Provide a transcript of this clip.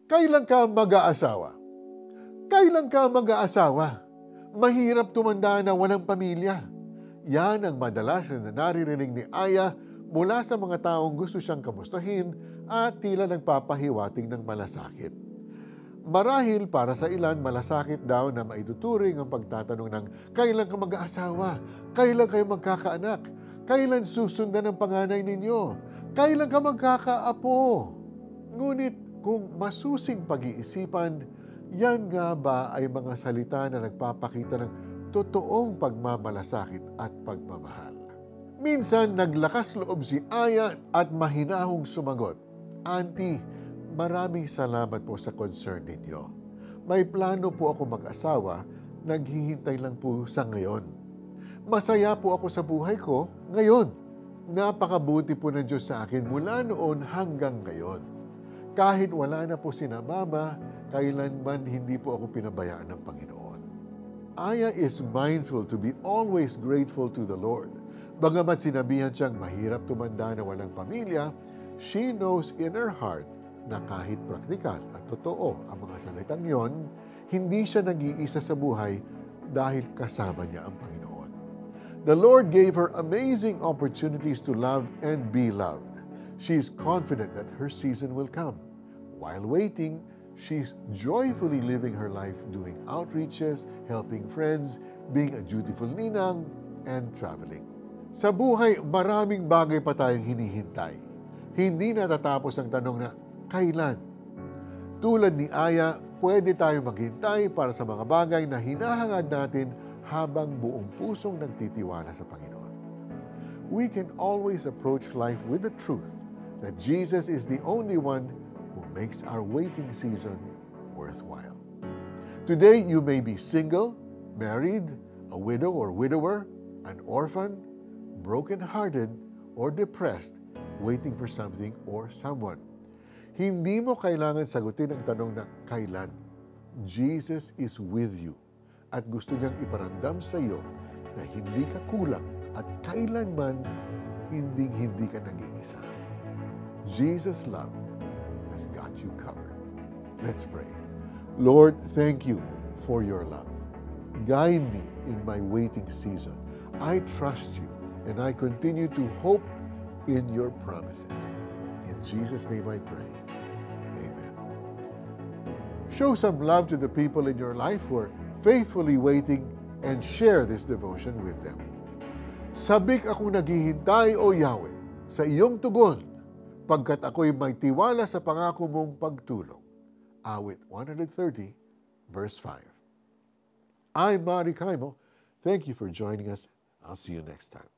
Kailan ka mag-aasawa? Kailan ka mag-aasawa? Mahirap tumanda na walang pamilya. Yan ang madalas na naririnig ni Aya mula sa mga taong gusto siyang kamustahin at tila nagpapahiwatig ng malasakit. Marahil para sa ilan, malasakit daw na maituturing ang pagtatanong ng kailan ka mag-aasawa, kailan kayo magkakaanak, kailan susundan ang panganay ninyo, kailan ka magkakaapo. Ngunit kung masusing pag-iisipan, yan nga ba ay mga salita na nagpapakita ng totoong pagmamalasakit at pagmamahal? Minsan, naglakas loob si Aya at mahinahong sumagot, Auntie, maraming salamat po sa concern ninyo. May plano po ako mag-asawa, naghihintay lang po sa ngayon. Masaya po ako sa buhay ko ngayon. Napakabuti po ng Diyos sa akin mula noon hanggang ngayon. Kahit wala na po sina Mama, kailanman hindi po ako pinabayaan ng Panginoon. Aya is mindful to be always grateful to the Lord. Bagamat sinabihan siyang mahirap tumanda na walang pamilya, she knows in her heart na kahit praktikal at totoo ang mga salitang yon, hindi siya nag-iisa sa buhay dahil kasama niya ang Panginoon. The Lord gave her amazing opportunities to love and be loved. She is confident that her season will come. While waiting, she's joyfully living her life doing outreaches, helping friends, being a dutiful ninang, and traveling. Sa buhay, maraming bagay pa tayong hinihintay. Hindi natatapos ang tanong na, kailan? Tulad ni Aya, pwede tayong maghintay para sa mga bagay na hinahangad natin habang buong pusong nagtitiwala sa Panginoon. We can always approach life with the truth that Jesus is the only one who makes our waiting season worthwhile. Today, you may be single, married, a widow or widower, an orphan, broken-hearted, or depressed, waiting for something or someone. Hindi mo kailangan sagutin ang tanong na kailan. Jesus is with you at gusto niyang iparamdam sa iyo na hindi ka kulang at kailanman hindi ka nag-iisa. Jesus' love has got you covered. Let's pray. Lord, thank you for your love. Guide me in my waiting season. I trust you and I continue to hope in your promises. In Jesus' name I pray. Amen. Show some love to the people in your life who are faithfully waiting and share this devotion with them. Sabik akong naghihintay, O Yahweh, sa iyong tugon, pagkat ako'y may tiwala sa pangako mong pagtulong. Awit 130, verse 5. I'm Mari Kaimo. Thank you for joining us. I'll see you next time.